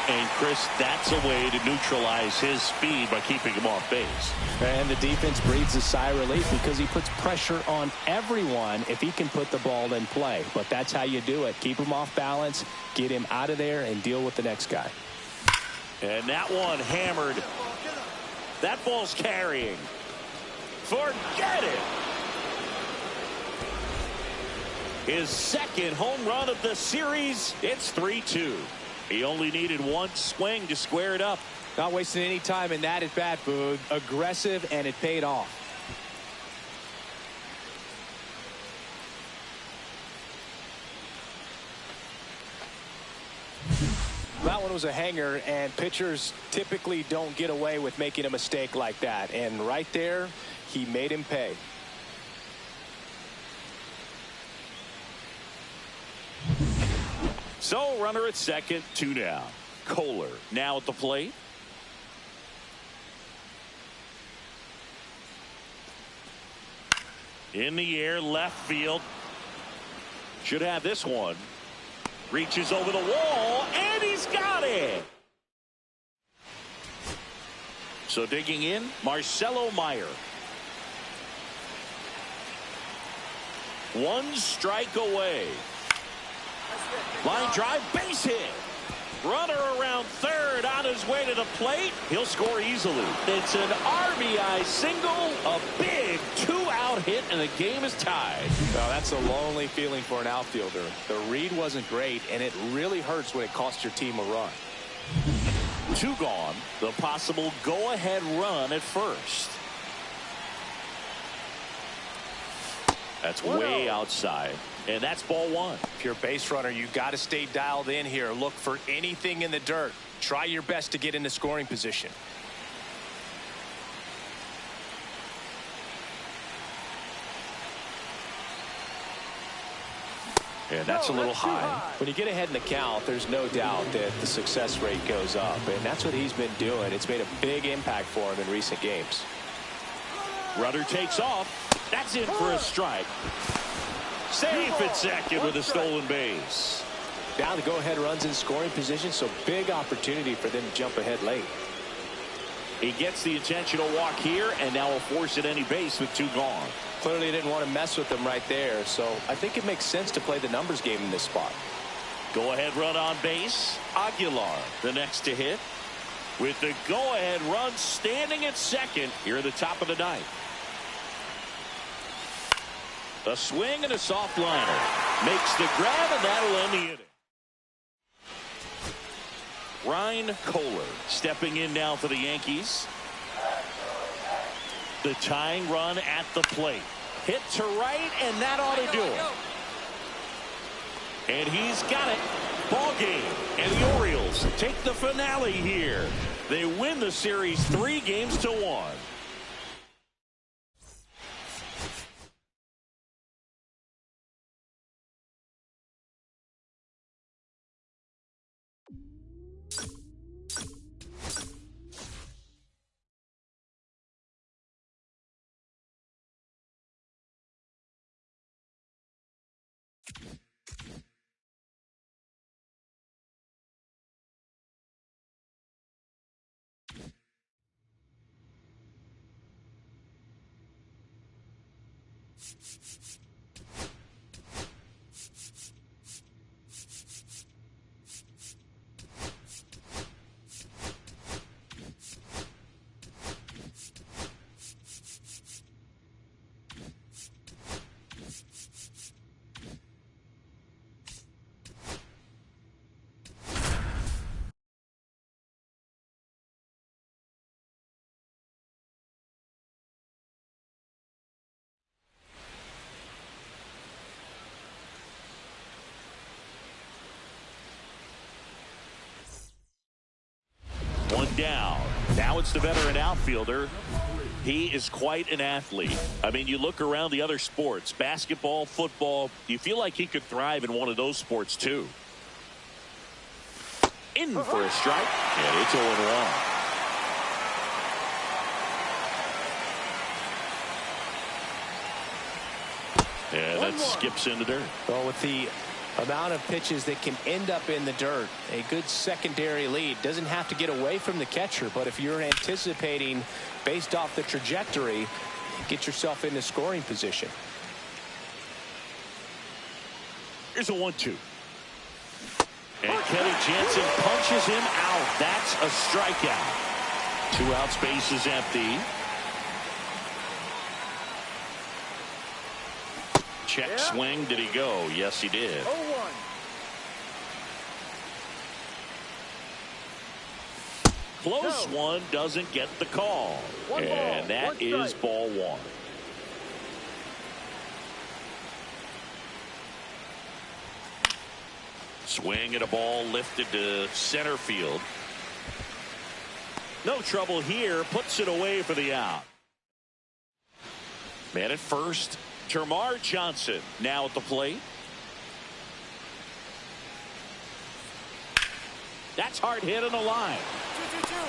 And Chris, that's a way to neutralize his speed by keeping him off base. And the defense breathes a sigh of relief because he puts pressure on everyone if he can put the ball in play. But that's how you do it. Keep him off balance, get him out of there, and deal with the next guy. And that one hammered. That ball's carrying. Forget it. His second home run of the series. It's 3-2. He only needed 1 swing to square it up. Not wasting any time in that at bat, Boog. Aggressive, and it paid off. That one was a hanger, and pitchers typically don't get away with making a mistake like that. And right there, he made him pay. So runner at second, 2 down. Kohler now at the plate. In the air, left field. Should have this one. Reaches over the wall, and he's got it. So digging in, Marcelo Meyer. One strike away. Line drive, base hit. Runner around third on his way to the plate. He'll score easily. It's an RBI single, a big two-out hit, and the game is tied. Well, that's a lonely feeling for an outfielder. The read wasn't great, and it really hurts when it costs your team a run. Two gone. The possible go-ahead run at first. That's way outside. And that's ball one. If you're a base runner, you got to stay dialed in here. Look for anything in the dirt. Try your best to get into scoring position. And that's a little high. When you get ahead in the count, there's no doubt that the success rate goes up. And that's what he's been doing. It's made a big impact for him in recent games. Runner takes off. That's in for a strike. Safe at second with a stolen base. Now the go-ahead runs in scoring position, so big opportunity for them to jump ahead late. He gets the intentional walk here, and now will force at any base with two gone. Clearly didn't want to mess with them right there, so I think it makes sense to play the numbers game in this spot. Go-ahead run on base. Aguilar, the next to hit. With the go-ahead run standing at second here at the top of the ninth. A swing and a soft liner. Makes the grab, and that'll end the inning. Ryan Kohler stepping in now for the Yankees. The tying run at the plate. Hit to right, and that ought to do it. And he's got it. Ball game. And the Orioles take the finale here. They win the series 3-1. One down. Now it's the veteran outfielder. He is quite an athlete. I mean, you look around the other sports, basketball, football, you feel like he could thrive in one of those sports too. In for a strike, and it's 0-1. And that skips in the dirt. Well, with the amount of pitches that can end up in the dirt, a good secondary lead. Doesn't have to get away from the catcher, but if you're anticipating based off the trajectory, get yourself into scoring position. Here's a 1-2. And Kenny Jansen punches him out. That's a strikeout. 2 outs, base is empty. Check swing. Did he go? Yes, he did. 0-1. Close one, doesn't get the call. And that is ball one. Swing and a ball lifted to center field. No trouble here. Puts it away for the out. Man at first. Termarr Johnson now at the plate. That's hard hit on the line.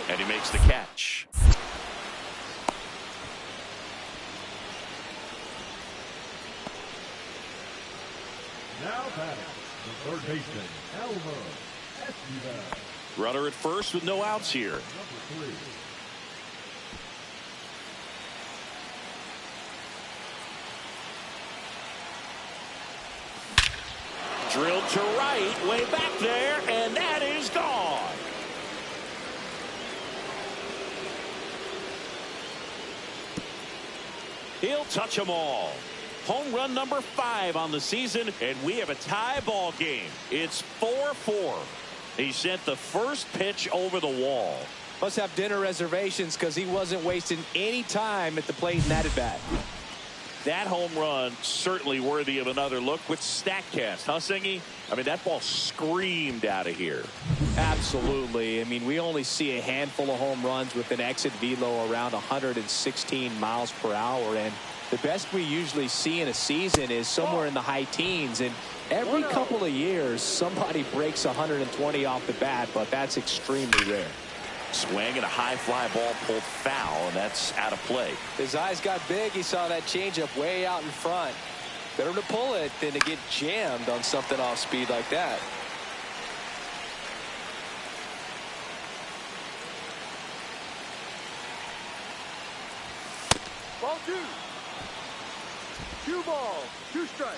And he makes the catch. Now batting, the third baseman, Elmer Escobar. Runner at first with no outs here. Number 3. Drilled to right, way back there, and that is gone. He'll touch them all. Home run number 5 on the season, and we have a tie ball game. It's 4-4. He sent the first pitch over the wall. Must have dinner reservations because he wasn't wasting any time at the plate in that at bat. That home run certainly worthy of another look with StatCast, huh, Singy? I mean, that ball screamed out of here. Absolutely. I mean, we only see a handful of home runs with an exit velo around 116 miles per hour, and the best we usually see in a season is somewhere in the high teens, and every couple of years somebody breaks 120 off the bat, but that's extremely rare. Swing and a high fly ball pulled foul, and that's out of play. His eyes got big. He saw that changeup way out in front. Better to pull it than to get jammed on something off speed like that. Ball 2. 2 balls, 2 strikes.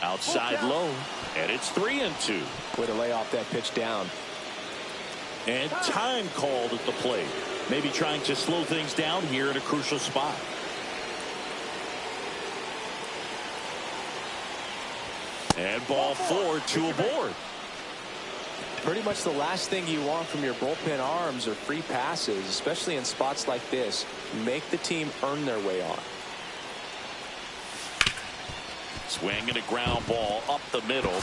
Outside low, and it's 3-2. Way to lay off that pitch down. And time called at the plate. Maybe trying to slow things down here at a crucial spot. And ball 4, 2 aboard. Pretty much the last thing you want from your bullpen arms are free passes, especially in spots like this. Make the team earn their way on. Swing and a ground ball up the middle.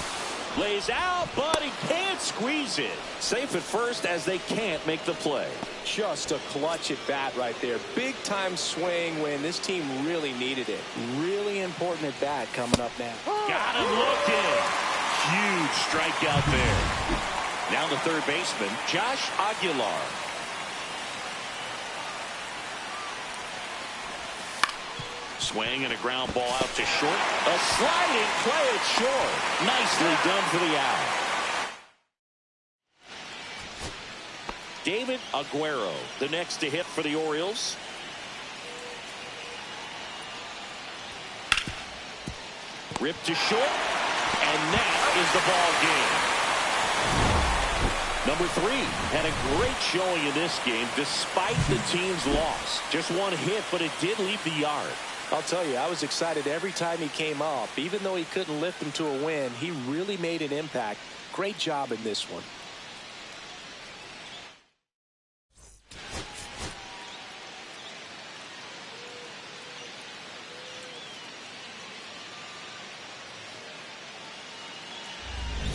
Lays out, but he can't squeeze it. Safe at first as they can't make the play. Just a clutch at bat right there. Big time swing when this team really needed it. Really important at bat coming up now. Got him looking. Huge strikeout there. Now the third baseman, Josh Aguilar. Swing and a ground ball out to short. A sliding play at short. Nicely done for the out. David Aguero, the next to hit for the Orioles. Ripped to short, and that is the ball game. Number 3 had a great showing in this game despite the team's loss. Just one hit, but it did leave the yard. I'll tell you, I was excited every time he came up. Even though he couldn't lift them to a win, he really made an impact. Great job in this one.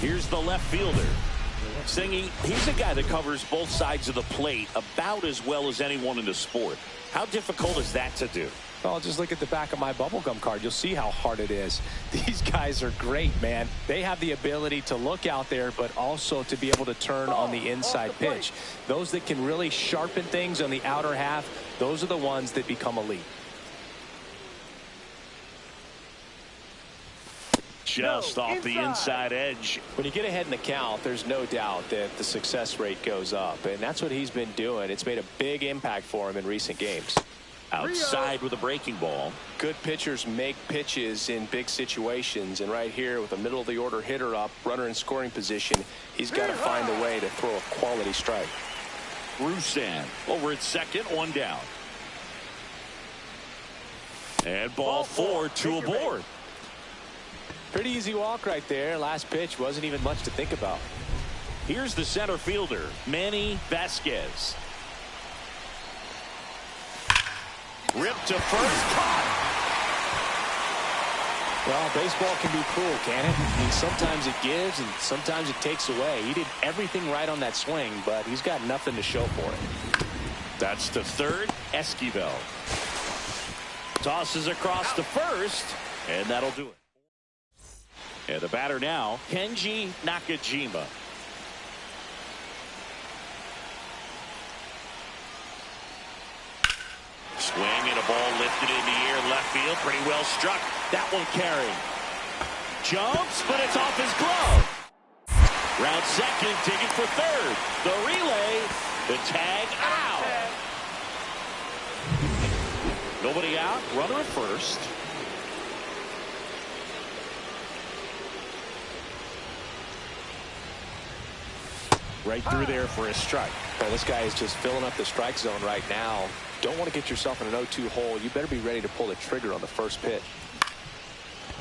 Here's the left fielder. Singy, he's a guy that covers both sides of the plate about as well as anyone in the sport. How difficult is that to do? Well, just look at the back of my bubblegum card. You'll see how hard it is. These guys are great, man. They have the ability to look out there, but also to be able to turn on the inside pitch. Those that can really sharpen things on the outer half, those are the ones that become elite. Just off the inside edge. When you get ahead in the count, there's no doubt that the success rate goes up, and that's what he's been doing. It's made a big impact for him in recent games. Outside with a breaking ball. Good pitchers make pitches in big situations, and right here with a middle of the order hitter up, runner in scoring position, he's got to find a way to throw a quality strike. Rusan over at second, 1 down. And ball 4, 2 aboard. Pretty easy walk right there. Last pitch wasn't even much to think about. Here's the center fielder, Manny Vasquez. Ripped to first, caught. Well, baseball can be cruel, can it? I mean, sometimes it gives and sometimes it takes away. He did everything right on that swing, but he's got nothing to show for it. That's to third, Esquivel. Tosses across to first, and that'll do it. And the batter now, Kenji Nakajima. Swing and a ball lifted in the air, left field, pretty well struck. That one carrying. Jumps, but it's off his glove. Round second, digging for third. The relay, the tag out. The Nobody out. Runner at first. Right through there for a strike. Well, this guy is just filling up the strike zone right now. Don't want to get yourself in an 0-2 hole. You better be ready to pull the trigger on the first pitch.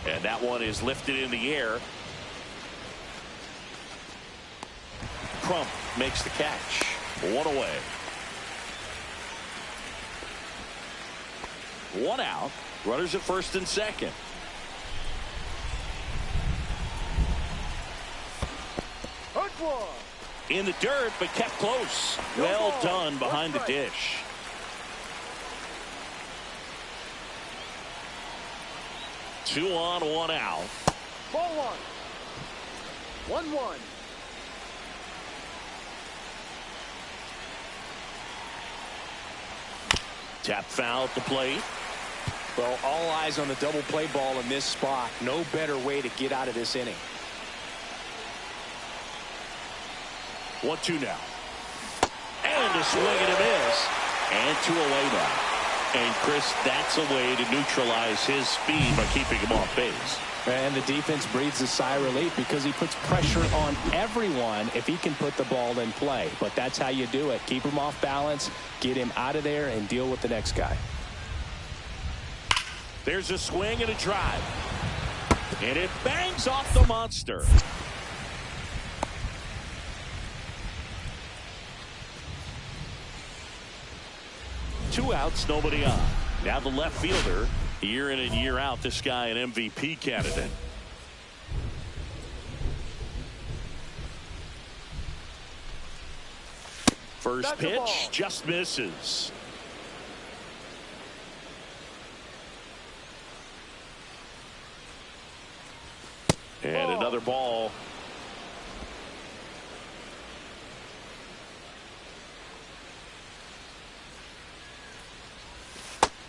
And that one is lifted in the air. Crump makes the catch. One away. One out. Runners at first and second. Hook one. In the dirt, but kept close. Well done behind the dish. Two on, one out. Ball one. 1-1. Tap foul at the plate. Well, all eyes on the double play ball in this spot. No better way to get out of this inning. 1-2 now. And a swing and a miss. And 2 away now. And Chris, that's a way to neutralize his speed by keeping him off base. And the defense breathes a sigh of relief because he puts pressure on everyone if he can put the ball in play. But that's how you do it. Keep him off balance, get him out of there, and deal with the next guy. There's a swing and a drive. And it bangs off the monster. Two outs, nobody on. Now the left fielder, year in and year out, this guy an MVP candidate. First pitch just misses. And another ball.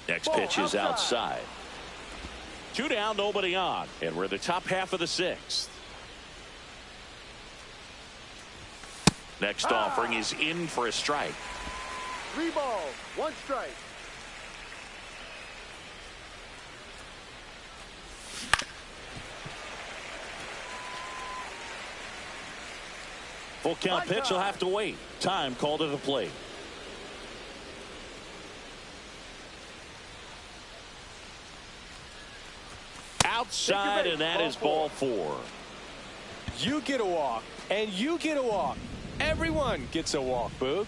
Next pitch is outside. 2 down, nobody on. And we're in the top half of the 6th. Next offering is in for a strike. 3 balls, 1 strike. Full count pitch will have to wait. Time called to the plate. Outside, and that is ball 4. You get a walk, and you get a walk. Everyone gets a walk, Boog.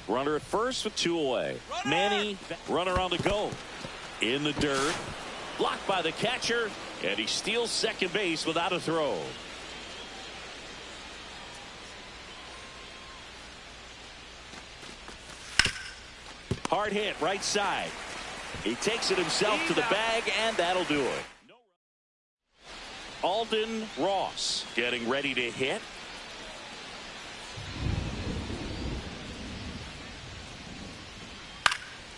Runner at first with 2 away. Manny, runner on the go. In the dirt. Blocked by the catcher, and he steals second base without a throw. Hard hit, right side. He takes it himself to the bag, and that'll do it. Alden Ross getting ready to hit.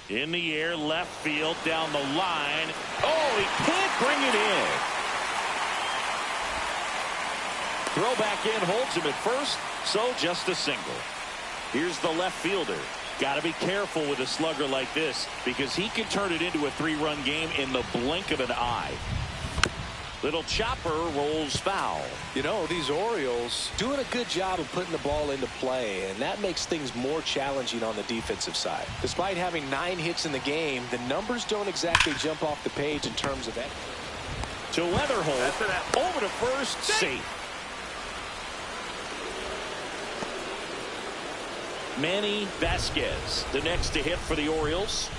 In the air, left field, down the line. Oh, he can't bring it in. Throw back in, holds him at first, so just a single. Here's the left fielder. Got to be careful with a slugger like this because he can turn it into a 3-run game in the blink of an eye. Little chopper rolls foul. You know, these Orioles doing a good job of putting the ball into play, and that makes things more challenging on the defensive side. Despite having 9 hits in the game, the numbers don't exactly jump off the page in terms of that. To Weatherholt, over to first, safe. Manny Vasquez, the next to hit for the Orioles.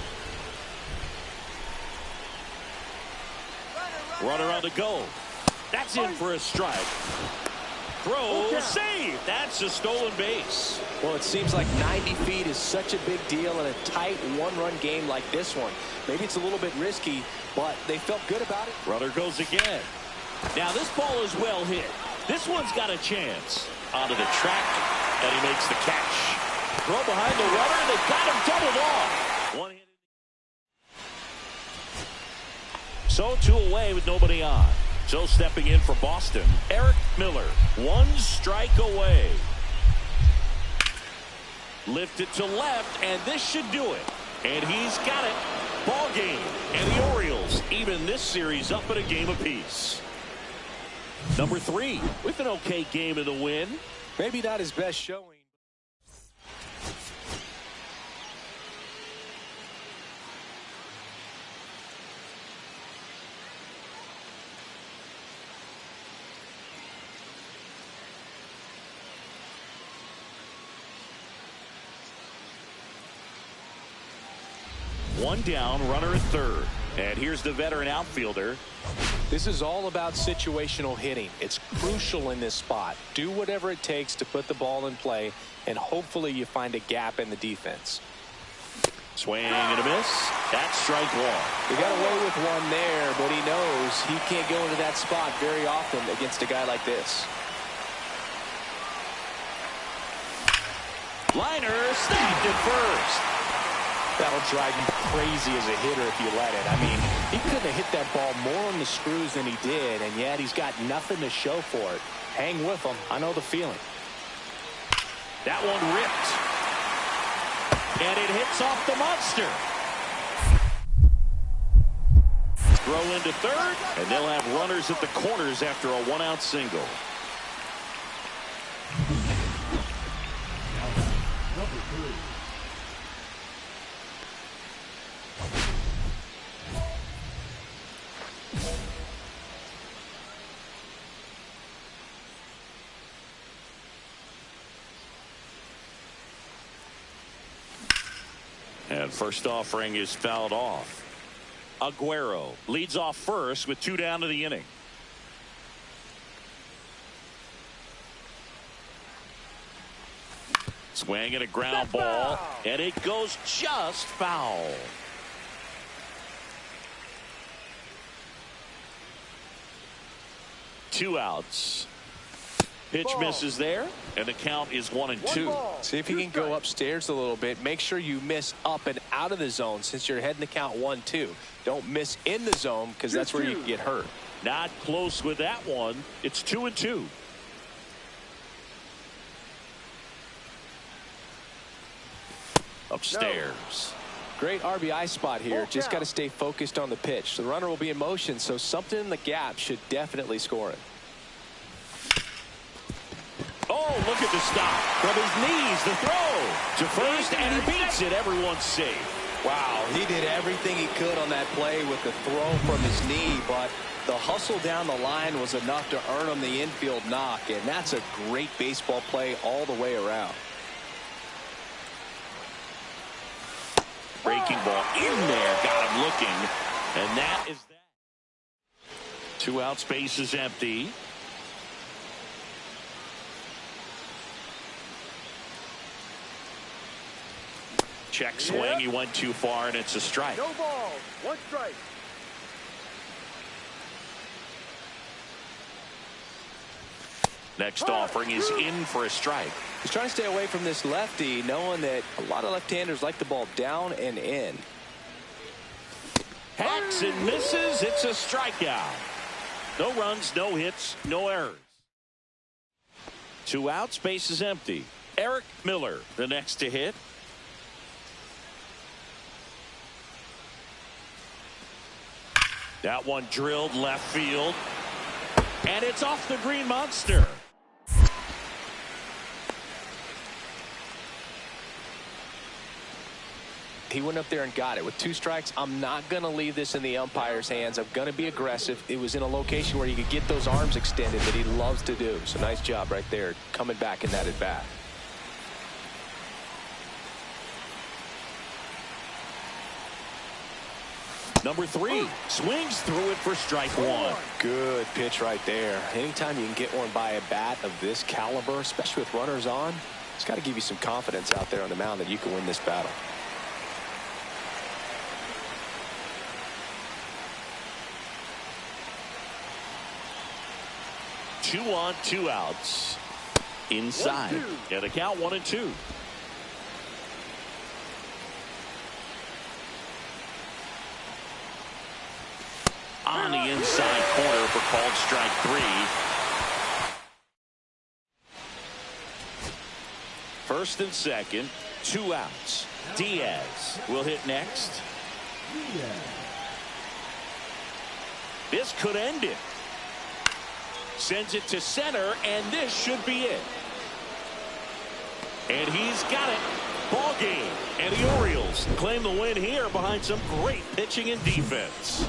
Runner on the go. That's in for a strike. Throw, save. That's a stolen base. Well, it seems like 90 feet is such a big deal in a tight 1-run game like this one. Maybe it's a little bit risky, but they felt good about it. Runner goes again. Now this ball is well hit. This one's got a chance. Onto the track, and he makes the catch. Throw behind the runner. They got him doubled off. One hit. So 2 away with nobody on. So stepping in for Boston, Eric Miller. 1 strike away. Lifted to left, and this should do it. And he's got it. ball game. And the Orioles even this series up at a game apiece. Number 3 with an okay game in the win. Maybe not his best showing. One down, runner at third. And here's the veteran outfielder. This is all about situational hitting. It's crucial in this spot. Do whatever it takes to put the ball in play, and hopefully you find a gap in the defense. Swing and a miss. That's strike one. He got away with one there, but he knows he can't go into that spot very often against a guy like this. Liner snapped at first. That'll drive you crazy as a hitter if you let it. I mean, he couldn't have hit that ball more on the screws than he did, and yet he's got nothing to show for it. Hang with him. I know the feeling. That one ripped. And it hits off the monster. Throw into third, and they'll have runners at the corners after a one-out single. Number 3. And first offering is fouled off. Aguero leads off first with 2 down to the inning. Swing and a ground ball, and it goes just foul. Two outs. Pitch misses there, and the count is 1-2. See if you can go upstairs a little bit. Make sure you miss up and out of the zone since you're heading the count 1-2. Don't miss in the zone because that's where you can get hurt. Not close with that one. It's 2-2. Upstairs. Great RBI spot here. Just got to stay focused on the pitch. The runner will be in motion, so something in the gap should definitely score it. Oh, look at the stop. From his knees, the throw to first, and he beats it. Everyone's safe. Wow, he did everything he could on that play with the throw from his knee, but the hustle down the line was enough to earn him the infield knock, and that's a great baseball play all the way around. Breaking ball in there, got him looking, and that is that. 2 outs, base is empty. Check swing, he went too far, and it's a strike. No ball, 1 strike. Next offering is in for a strike. He's trying to stay away from this lefty, knowing that a lot of left-handers like the ball down and in. Hacks and misses. It's a strikeout. No runs, no hits, no errors. 2 outs, base is empty. Eric Miller, the next to hit. That one drilled left field. And it's off the green monster. He went up there and got it. With 2 strikes, I'm not going to leave this in the umpire's hands. I'm going to be aggressive. It was in a location where you could get those arms extended that he loves to do. So nice job right there coming back in that at bat. Number 3 swings through it for strike 1. Good pitch right there. Anytime you can get one by a bat of this caliber, especially with runners on, it's got to give you some confidence out there on the mound that you can win this battle. Two on, 2 outs. Inside. 1-2. And the count 1-2. On the inside corner for called strike 3. First and second, 2 outs. Diaz will hit next. This could end it. Sends it to center, and this should be it. And he's got it. Ball game. And the Orioles claim the win here behind some great pitching and defense.